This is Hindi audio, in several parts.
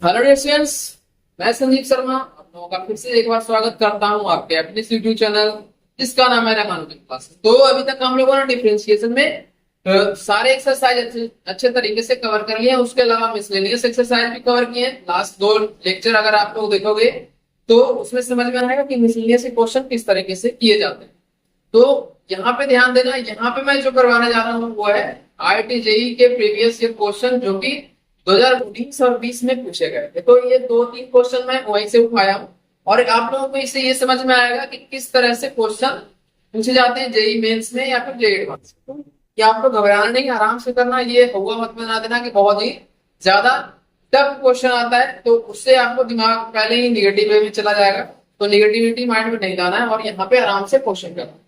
हेलो डियर स्टूडेंट्स, मैं संदीप शर्मा आप लोगों का फिर से एक बार स्वागत करता हूं आपके अपने यूट्यूब चैनल जिसका नाम है रमानुजन क्लास। तो अभी तक हम लोगों ने डिफरेंशिएशन में सारे एक्सरसाइज अच्छे तरीके से कवर कर लिए हैं। उसके अलावा मिसलेनियस एक्सरसाइज भी कवर किए हैं। लास्ट 2 लेक्चर अगर आप लोग देखोगे तो उसमें समझ में आएगा कि मिसलेनियस के क्वेश्चन किस तरीके से किए जाते हैं। तो यहाँ पे ध्यान देना, यहाँ पे मैं जो करवाने जा रहा हूँ वो है IIT JEE के प्रीवियस ईयर क्वेश्चन जो कि 2019 और 20 में पूछे गए थे। तो ये 2-3 क्वेश्चन मैं वहीं से उठाया हूँ और आप लोगों को इससे ये समझ में आएगा कि किस तरह से क्वेश्चन पूछे जाते हैं जेई मेंस में या फिर जेई एडवांस में। कि आपको घबराना नहीं, आराम से करना। ये हुआ मत बना देना कि बहुत ही ज्यादा टफ क्वेश्चन आता है तो उससे आपको दिमाग पहले ही निगेटिव वे में चला जाएगा। तो निगेटिविटी माइंड में नहीं लाना है और यहाँ पे आराम से क्वेश्चन करना।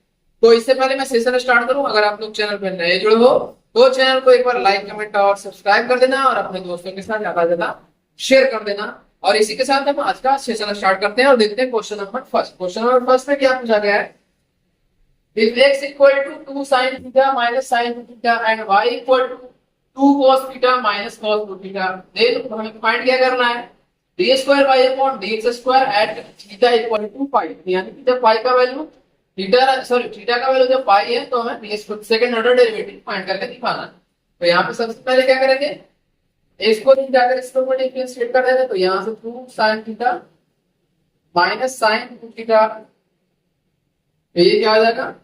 तो इससे पहले मैं सेशन स्टार्ट करूं, अगर आप लोग चैनल पर नए जुड़े हो तो चैनल को एक बार लाइक कमेंट और सब्सक्राइब कर देना और अपने दोस्तों के साथ ज्यादा से ज्यादा शेयर कर देना। और इसी के साथ हम आज का सेशन स्टार्ट करते हैं और देखते हैं question number first. Question number first में क्या पूछा गया है? If x equal to 2 sin theta minus sin 2 theta and y equal to 2 cos theta minus cos 2 theta, then हमें फाइंड क्या करना है? d square y upon dx square at theta equal to 5। यानी कि जब फाई का वैल्यू थीटा का वैल्यू जब पाई है तो हमें सेकंड ऑर्डर डेरिवेटिव फाइंड करके दिखाना है। तो यहाँ पे सबसे पहले क्या करेंगे, x को जाकर इसको ऊपर डिफरेंशिएट कर देंगे। तो यहाँ से 2 sin theta minus sin 2 theta, ये क्या आ जाएगा?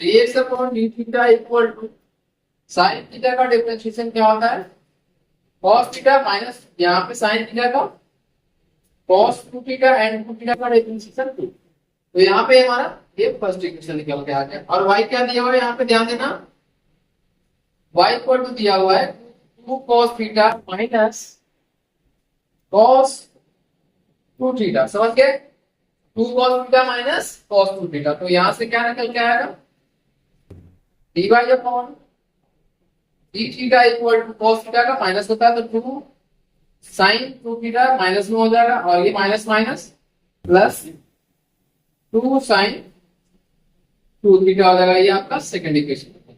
dx upon d theta equal to sin theta का डिफरेंशिएशन क्या होता है? cos थीटा माइनस यहाँ पे sin थीटा का cos 2 थीटा एंड 2 थीटा का डिफरेंशिएशन 2। तो यहाँ पे हमारा ये फर्स्ट इक्वेशन निकल के आ गया। और y क्या दिया हुआ है यहाँ पे ध्यान देना, y इक्वल टू दिया हुआ है 2 cos theta minus cos 2 theta. समझ गए? 2 cos theta minus cos 2 theta. तो यहाँ से क्या निकल के आएगा? dy upon d theta equal to cos theta का माइनस होता है तो 2 sin 2 थीटा माइनस में हो जाएगा और ये minus minus plus 2 sin 2 theta हो जाएगा। ये आपका सेकंड इक्वेशन।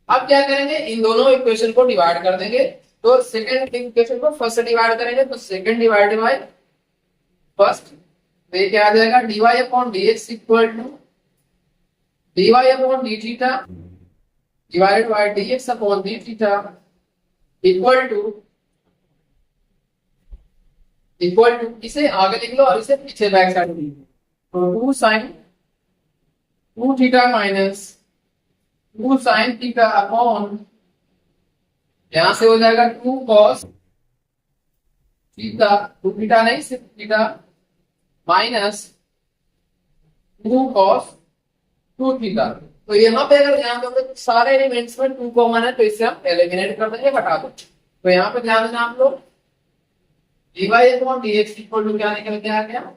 अब क्या करेंगे, इन दोनों इक्वेशन को डिवाइड कर देंगे। तो सेकंड इक्वेशन को फर्स्ट से डिवाइड करेंगे तो सेकंड डिवाइडेड बाय फर्स्ट। तो ये क्या आ जाएगा? dy upon dx equal to dy upon d theta divided by dx upon d theta equal to इसे आगे लिख लो और इसे पीछे बैक साइड लिख लो। तो 2 sin 2 theta minus 2 sin theta upon यहां से हो जाएगा 2 cos थीटा, 2 थीटा नहीं सिर्फ थीटा माइनस 2 cos 2 थीटा। तो यहाँ पे अगर ध्यान दोगे तो सारे एलिमेंट्स में 2 कॉमन है तो इसे हम एलिमिनेट कर देंगे, हटा दो। तो यहाँ पे ध्यान देना आप लोग, dy upon dx equal to क्या निकल के आ गया?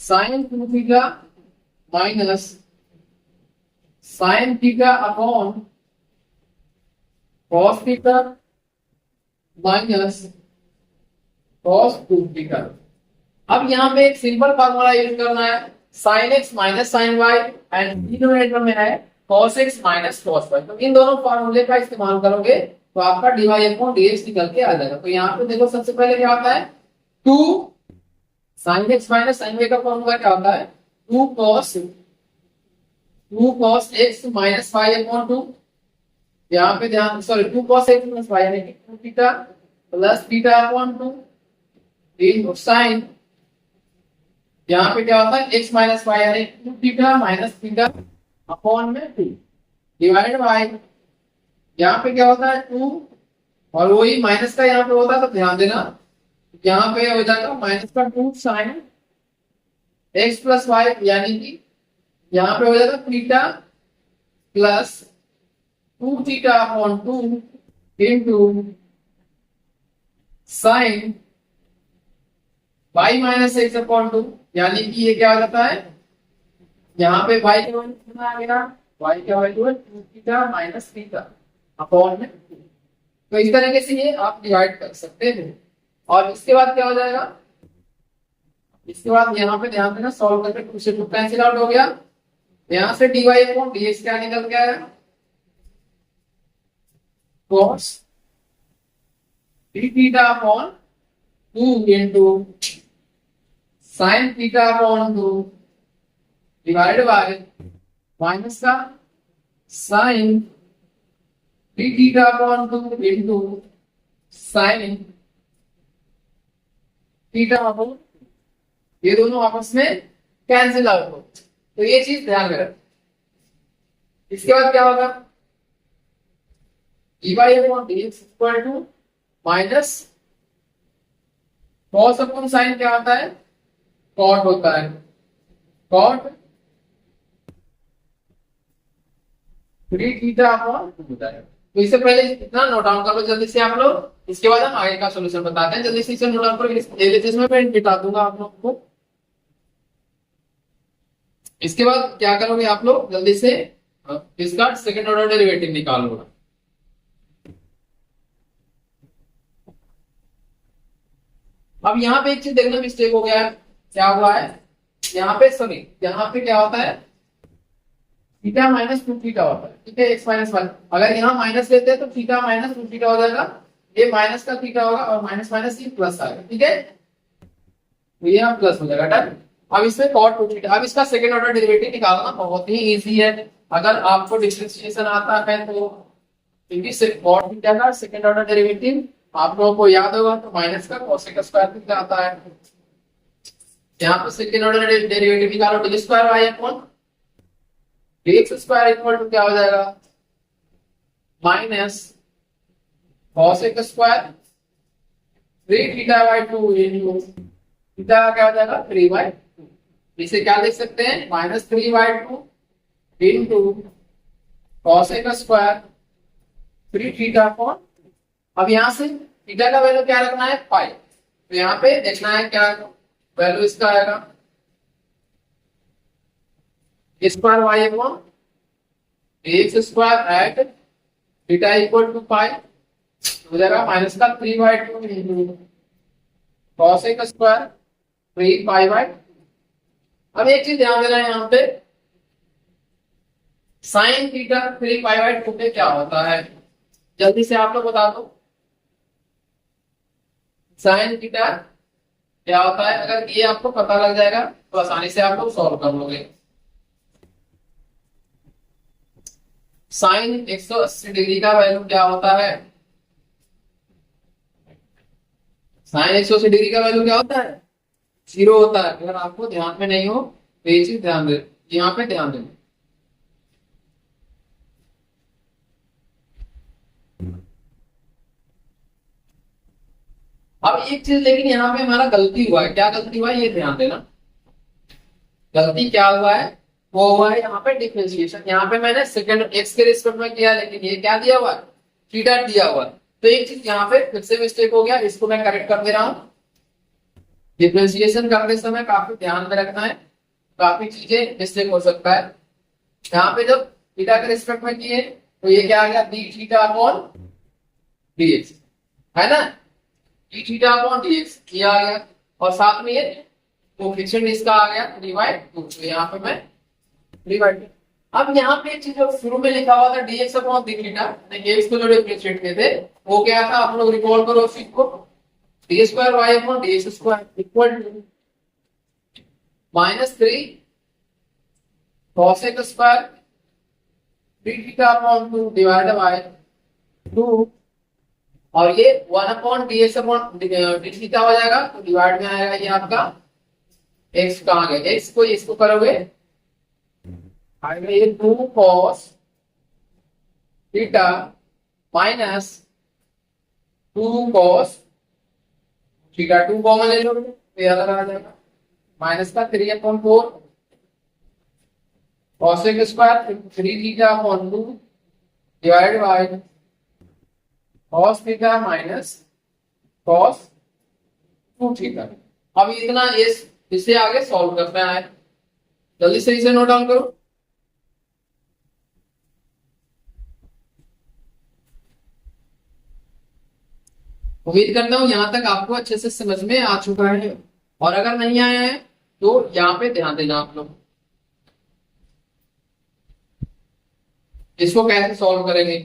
sin 2 theta minus sin theta upon cos theta minus cos 2 theta. अब यहाँ पे एक सिंपल फार्मूला यूज करना है, sin x minus sin y and denominator में है cos x minus cos y। तो इन दोनों फार्मूले का इस्तेमाल करोगे तो आपका dy अपॉन dx निकल के आ जाएगा। तो यहाँ पे देखो सबसे पहले क्या होता है, 2 sin x minus sin y का फॉर्मूला क्या होता है? 2 cos x minus y upon 2। यहाँ पे ध्यान, sorry 2 cos x minus y यानी कि 2 theta plus theta upon 2 into sin, यहाँ पे क्या होता है x माइनस y यानी 2 थीटा माइनस थीटा अपॉन में 2 डिवाइड बाय यहाँ पे क्या होता है 2 और वही माइनस का यहाँ पे होता है। तो ध्यान देना यहाँ पे हो जाएगा माइनस का 2 sin x प्लस वाई यानी कि यहाँ पे हो जाएगा theta plus 2 theta upon 2 into sign y minus x upon 2। यानी कि ये क्या हो जाता है, यहाँ पे y का वैल्यू कितना आ गया? y का वैल्यू है 2 थीटा माइनस थीटा अपॉन में 2। तो इस तरीके से ये आप डिवाइड कर सकते हैं। और इसके बाद क्या हो जाएगा, इसके बाद यहाँ पे ध्यान देना, सॉल्व करके 2 से 2 कैंसिल आउट हो गया। यहाँ से dy अपॉन dx क्या निकल के आया? cos D theta upon 2 into sine theta upon 2 divide by minus का sine D theta upon 2 into sine theta upon, ये दोनों आपस में कैंसिल आउट हो, तो ये चीज ध्यान में रखें। इसके बाद क्या होगा, d y upon d x equal to minus cos upon sine क्या होता है, कॉट होता है, कॉट 3 थीटा अपॉन होता है। तो इससे पहले इतना नोट डाउन कर लो जल्दी से आप लोग, इसके बाद हम आगे का सॉल्यूशन बताते हैं। जल्दी से इसे नोट डाउन करो, एलएचएस में मैं मिटा दूंगा आप लोग को। इसके बाद क्या करोगे आप लोग, जल्दी से इसका सेकंड ऑर्डर डेरिवेटिव निकालोगे। अब यहाँ पे एक चीज देखना मिस्टेक हो गया है, क्या हुआ है यहाँ पे, सॉरी यहाँ पे क्या होता है, थीटा माइनस 2 थीटा होता है, ठीक है, एक्स माइनस 1। अगर यहाँ माइनस लेते हैं तो थीटा माइनस 2 थीटा हो जाएगा, ये माइनस का थीटा होगा और माइनस माइनस ये प्लस आएगा, ठीक है, तो ये यहाँ प्लस हो जाएगा, डन। अब इसमें कॉट 2 थीटा, अब इसका सेकंड ऑर्डर डेरिवेटिव निकालना बहुत ही इजी है। अगर आपको डिफरेंशिएशन आता है तो कॉट थीटा का सेकंड ऑर्डर डेरिवेटिव आप लोगों को याद होगा, तो माइनस का कोसेक स्क्वायर थीटा आता है। यहाँ पे सेकंड ऑर्डर डेरिवेटिव निकालो, d square y upon d x square equal to क्या हो जाएगा, minus cosec square 3 theta by 2 into theta का क्या हो जाएगा 3/2। इसे क्या लिख सकते हैं, minus 3/2 into cosec square 3 theta upon, अब यहां से थीटा का वैल्यू क्या रखना है, पाई, तो यहाँ पे देखना है क्या वैल्यू इसका आएगा, square Y upon X square at theta equal to pi हो जाएगा माइनस का 3/2 इंटू कोसेक स्क्वायर 3 पाई/2। अब एक चीज ध्यान देना है यहाँ पे, साइन थीटा 3 पाई/2 पे क्या होता है, जल्दी से आप लोग बता दो, साइन थीटा क्या होता है। अगर ये आपको पता लग जाएगा तो आसानी से आप लोग सॉल्व कर लोगे। साइन 180 डिग्री का वैल्यू क्या होता है, साइन 180 डिग्री का वैल्यू क्या होता है, 0 होता है। अगर आपको ध्यान में नहीं हो तो ये चीज ध्यान दे, यहाँ पे ध्यान देना। अब एक चीज लेकिन यहाँ पे हमारा गलती हुआ है, क्या गलती हुआ है ये ध्यान देना। गलती क्या हुआ है, वो हुआ है यहाँ पे डिफरेंशिएशन। यहाँ पे मैंने सेकंड एक्स के रिस्पेक्ट में किया, लेकिन ये क्या दिया हुआ है, थीटा दिया हुआ है। तो एक चीज यहाँ पे फिर से मिस्टेक हो गया, इसको मैं करेक्ट कर दे रहा हूँ। डिफरेंशिएशन करते समय काफी ध्यान में रखना है, काफी चीजें मिस्टेक हो सकता है। यहाँ पे जब थीटा के रिस्पेक्ट में किए तो ये क्या आ गया, D theta upon d x, है ना, D theta upon d x ये आ गया, और साथ में ये कोएफिशिएंट इसका आ गया डी/2, तो यहाँ पे मैं डी/2। अब यहाँ पे चीज जो शुरू में लिखा हुआ था dx upon d theta, x को जो डिफरेंशिएट किए थे वो क्या था, आप लोग रिकॉल करो उस चीज को, d square Y upon d x square equal to -3 cosec square d theta upon 2 divided by 2, और ये 1 upon d x upon d theta हो जाएगा, तो डिवाइड में आएगा ये आपका x कहाँ गया, x को इसको करोगे आएगा ये 2 cos theta minus 2 cos theta, 2 common ले लो तो ये अलग आ जाएगा, माइनस का 3/4 cosec square 3 theta upon 2 divide bye cos theta minus cos 2 theta. अब इतना इसे आगे सॉल्व करना है, जल्दी से इसे नोट डाउन करो। उम्मीद करता हूं यहां तक आपको अच्छे से समझ में आ चुका है, और अगर नहीं आया है तो यहाँ पे ध्यान देना आप लोग, इसको कैसे सॉल्व करेंगे।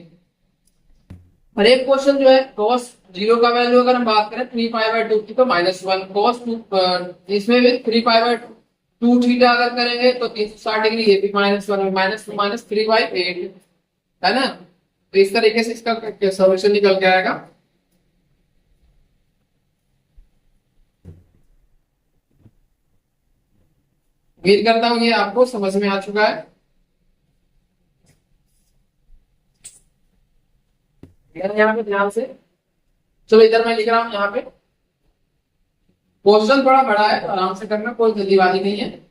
और एक क्वेश्चन जो है cos जीरो का वैल्यू अगर हम बात करें 3 पाई बाय 2 की तो -1 cos 2, इसमें भी 3 पाई बाय 2 थीटा अगर करेंगे तो 360 डिग्री, ये भी -1 -3/8 है ना। तो इस तरीके से इसका सॉल्यूशन निकल के आएगा। उम्मीद करता हूँ ये आपको समझ में आ चुका है। यहाँ पे ध्यान से चलो, इधर मैं लिख रहा हूँ यहाँ पे। क्वेश्चन थोड़ा बड़ा है, आराम से करना, कोई जल्दीबाजी नहीं है।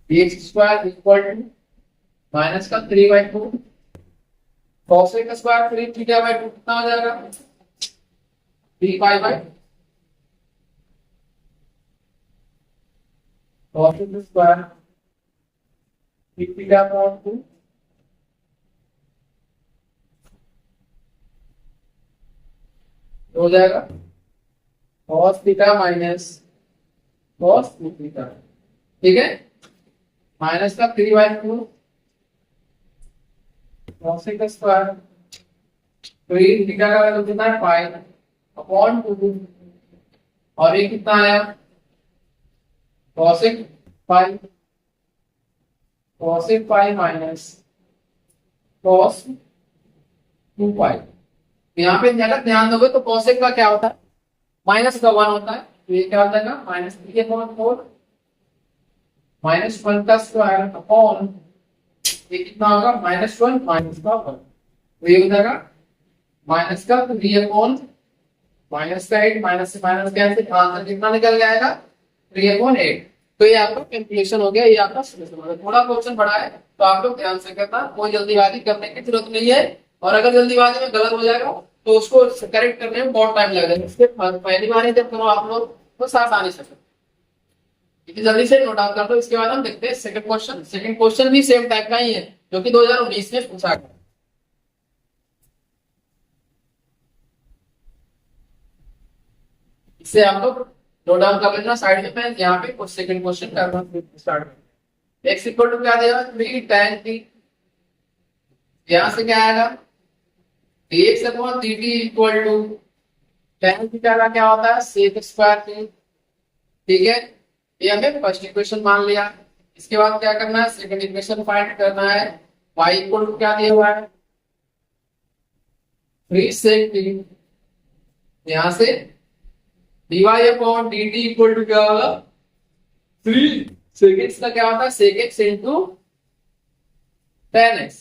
x² इक्वल टू माइनस का 3/2 cos का स्क्वायर 3 थीटा/2 कितना हो जाएगा 3 पाई बाय cos का स्क्वायर 3 थीटा/2 हो जाएगा cos theta minus cos 2 theta. ठीक है, माइनस का 3/2 cos का स्क्वायर 3 थीटा का वैल्यू कितना है पाई अपॉन 2 और ये कितना आया cos पाई माइनस cos 2 पाई। यहाँ पे अगर ध्यान दोगे तो cosec का क्या होता है -1 होता है, तो ये क्या हो जाएगा -3/4 -1 का स्क्वायर अपॉन ये कितना होगा -1 माइनस का 1, तो ये हो जाएगा माइनस का 3/, माइनस का 8, माइनस से माइनस कैंसिल, आंसर कितना निकल जाएगा 3/8। तो ये आपका कैलकुलेशन हो गया, ये आपका सॉल्यूशन हो गया। थोड़ा क्वेश्चन बड़ा है तो आप लोग ध्यान से करना, कोई जल्दीबाजी करने की जरूरत नहीं है। और अगर जल्दीबाजी में गलत हो जाएगा तो उसको करेक्ट करने में बहुत टाइम लगेगा। इसके पहली बार ही जब करो आप लोग तो आसानी से इतनी जल्दी से नोट डाउन कर दो। इसके बाद हम देखते हैं सेकंड क्वेश्चन। सेकंड क्वेश्चन भी सेम टाइप का ही है जो कि 2019 में पूछा गया। इससे आप लोग नोट डाउन कर लेना साइड में। मैं यहाँ पे कुछ सेकंड क्वेश्चन कर रहा हूँ स्टार्ट। एक्स इक्वल टू क्या देगा 3 tan t, यहां से क्या आएगा dx upon dt equal to tan theta का क्या होता है sec स्क्वायर t। ठीक है, ये हमें फर्स्ट इक्वेशन मान लिया। इसके बाद क्या करना है सेकंड इक्वेशन फाइंड करना है। y इक्वल टू क्या दिया हुआ है 3 sec t, यहां से dy upon dt equal to क्या होगा 3 sec x का क्या होता है sec x into tan x।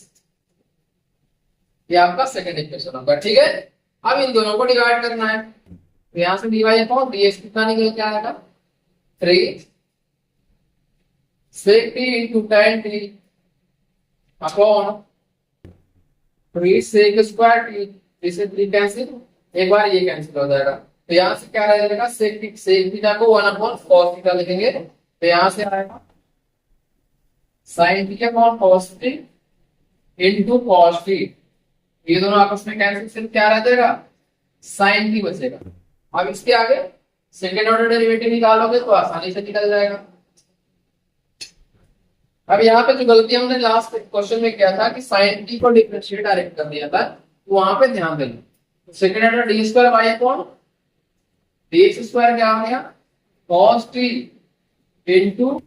ये आपका सेकंड इक्वेशन होगा। ठीक है, अब इन दोनों को डिवाइड करना है, तो यहां से dy अपॉन dx कितना निकल के आएगा 3 sec t into tan t upon 3 sec square t। इसे 3 कैंसिल, एक बार ये कैंसिल हो जाएगा, तो यहां से क्या रह जाएगा sec थीटा को 1 अपॉन cos थीटा लिखेंगे, तो यहां से आएगा sin theta upon cos t into cos t। ये दोनों आपस में कैंसिल, सिर्फ क्या रह जाएगा साइन ही बचेगा। अब इसके आगे सेकेंड ऑर्डर डेरिवेटिव निकालोगे तो आसानी से निकल जाएगा। अब यहाँ पे जो गलती हमने लास्ट क्वेश्चन में किया था कि साइन टी को डिफरेंशिएट डायरेक्ट कर दिया था, तो वहां पे ध्यान देना। Second order D square y upon dx square क्या आ गया cos t इंटू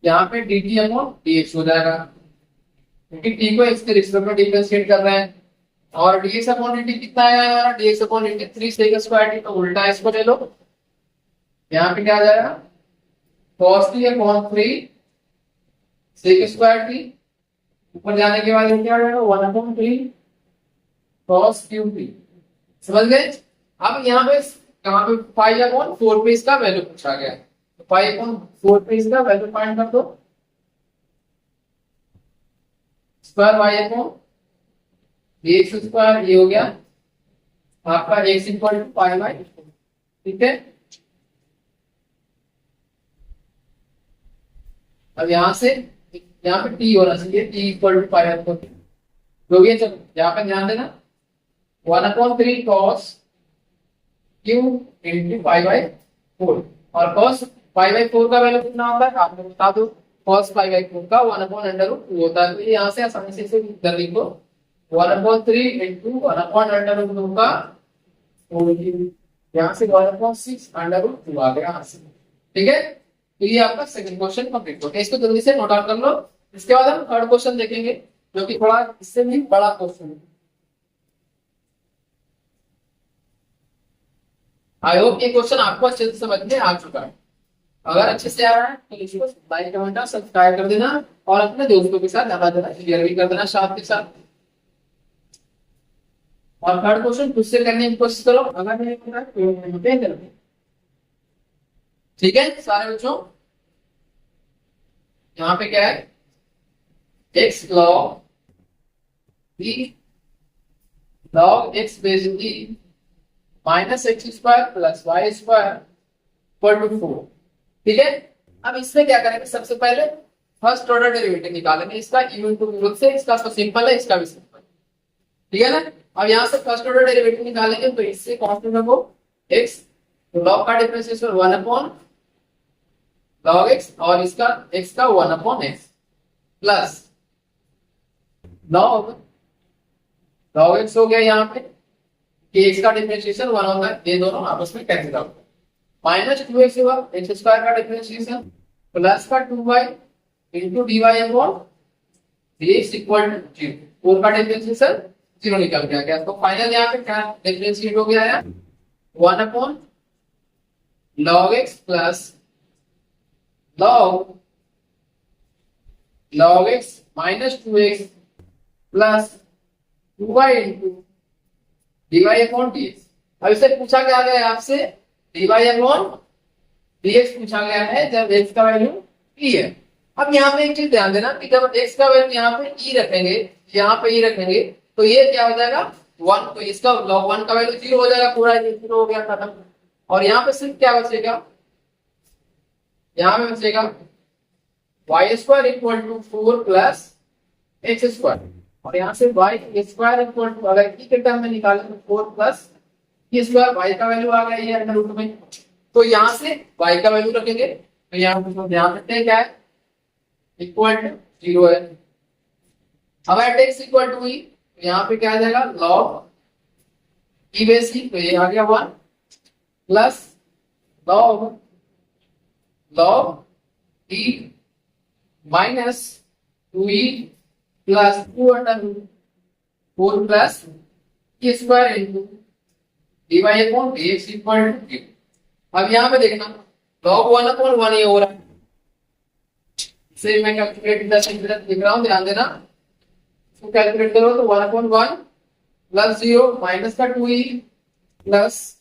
यहाँ पे dt अपॉन dx हो जाएगा, क्योंकि t को x के रिस्पेक्ट में डिफरेंशिएट कर रहे हैं। और dx अपॉन dt कितना आया हमारा dx upon dt 3 sec square t, तो उल्टा इसको ले लो, यहाँ पे क्या आ जाएगा cos t upon 3 sec square t, ऊपर जाने के बाद क्या आ जाएगा 1 अपॉन 3 cos क्यूब t। समझ गए। अब यहाँ पे कहाँ पे 5 अपॉन 4 पे इसका वैल्यू पूछा गया, तो 5 अपॉन 4 पे इसका वैल्यू फाइंड कर दो। Square y upon dx square, ये हो गया आपका x equal to pi by. ठीक है, अब यहां से यहाँ पे t होना चाहिए, t equal to pi by 4 जो भी है। चलो यहाँ पे ध्यान देना 1 upon 3 cos Q into pi by 4, और cos पाई बाई 4 का वैल्यू कितना होता है आप लोग बता दो। cos पाई बाई 4 का 1/√2 होता है, तो ये यहाँ से आसानी से इसे इधर लिखो 1/3 इंटू 1/√2 का यहाँ से 1/6 आ गया यहाँ से। ठीक है, तो ये आपका सेकंड क्वेश्चन कंप्लीट हो गया। इसको जल्दी से नोट आउट कर लो। इसके बाद हम थर्ड क्वेश्चन देखेंगे जो कि थोड़ा इससे भी बड़ा क्वेश्चन है। आई होप ये क्वेश्चन आपको अच्छे से समझ में आ चुका है। अगर अच्छे से आ रहा है तो इसको लाइक कमेंट और सब्सक्राइब कर देना और अपने दोस्तों के साथ ज्यादा शेयर भी कर देना साथ के साथ। और थर्ड क्वेश्चन खुद से करने की कोशिश करो, अगर नहीं हो रहा है तो भेज देना। ठीक है सारे बच्चों, यहाँ पे क्या है x log x base e minus x square plus y square equal to 4। ठीक है, अब इसमें क्या करेंगे, सबसे पहले फर्स्ट ऑर्डर डेरिवेटिव निकालेंगे इसका इवन टू विरोध से। इसका तो सिंपल है, इसका भी सिंपल। ठीक है ना, अब यहाँ से फर्स्ट ऑर्डर डेरिवेटिव निकालेंगे तो इससे कांस्टेंट रखो x, तो log का डिफरेंशिएशन 1/log x और इसका x का 1/x प्लस log x हो गया यहाँ पे कि x का डिफरेंशिएशन 1 होता है, ये दोनों आपस में कैंसिल आउट। माइनस 2x हुआ x स्क्वायर का डिफरेंशिएशन प्लस का 2y into dy upon dx equal to 0। 4 का डिफरेंशिएशन 0 निकल गया। तो फाइनल यहाँ पे क्या डिफरेंशिएट हो गया है 1/log x plus log x minus 2x plus 2y into dy upon dx। अब इसे पूछा गया है आपसे dy अपॉन dx पूछा गया है जब x का वैल्यू e है। अब यहाँ पे एक चीज ध्यान देना कि जब x का वैल्यू यहाँ पे e रखेंगे, यहाँ पे e रखेंगे तो ये क्या हो जाएगा 1, तो इसका log 1 का वैल्यू 0 हो जाएगा, पूरा 0 हो गया खत्म। और यहाँ पे सिर्फ क्या बचेगा, यहाँ पे बचेगा y square equal to 4 plus x square और यहाँ से y स्क्वायर इक्वल टू अगर e के टर्म में निकालें तो 4 प्लस e स्क्वायर y का वैल्यू आ गया ये अंडर रूट में, तो यहाँ से y का वैल्यू रखेंगे तो यहाँ पे ध्यान रखते हैं क्या है इक्वल टू 0 है। अब at x equal to e यहाँ पे क्या आ जाएगा log e बेस e, तो ये आ गया 1 plus log e minus 2e plus 2/4 plus e square into dy upon dx equal to 0। अब यहाँ पे देखना log 1/1 ये हो रहा है, इसे मैं कैलकुलेट लिख रहा हूँ, ध्यान देना। तो कैलकुलेट करो तो 1/1 प्लस 0 माइनस का 2e plus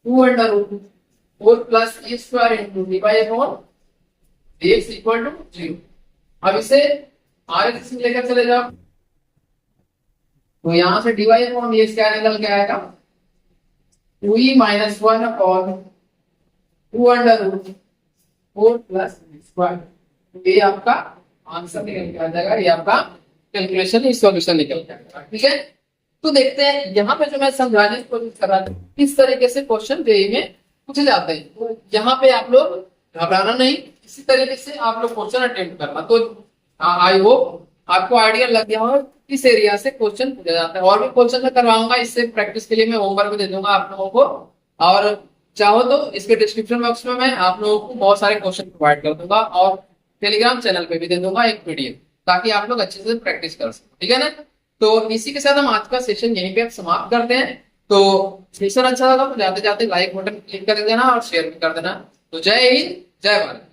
2/4 plus e square into dy upon dx equal to 0। अब इसे आर एक्सिस में लेकर चले जाओ तो यहाँ से dy अपॉन dx क्या निकल के आएगा 2e minus 1 upon 2/4 plus square. ये आपका आंसर निकल के आ जाएगा, ये आपका कैलकुलेशन इस सॉल्यूशन निकल के आएगा। ठीक है, तो देखते हैं यहाँ पे जो मैं समझाने की कोशिश कर रहा था किस तरीके से क्वेश्चन जेईई में पूछे जाते हैं। तो यहाँ पे आप लोग घबराना नहीं, इसी तरीके से आप लोग क्वेश्चन अटेम्प्ट करना। तो आई होप आपको आइडिया लग गया हो किस एरिया से क्वेश्चन पूछा जाता है। और भी क्वेश्चन मैं करवाऊंगा, इससे प्रैक्टिस के लिए मैं होमवर्क भी दे दूंगा आप लोगों को, और चाहो तो इसके डिस्क्रिप्शन बॉक्स में मैं आप लोगों को बहुत सारे क्वेश्चन प्रोवाइड कर दूंगा और टेलीग्राम चैनल पे भी दे दूंगा एक पीडीएफ, ताकि आप लोग अच्छे से प्रैक्टिस कर सकें। ठीक है ना, तो इसी के साथ हम आज का सेशन यहीं पे समाप्त करते हैं। तो सेशन अच्छा लगा तो जाते जाते लाइक बटन क्लिक कर देना और शेयर भी कर देना। तो जय हिंद, जय भारत।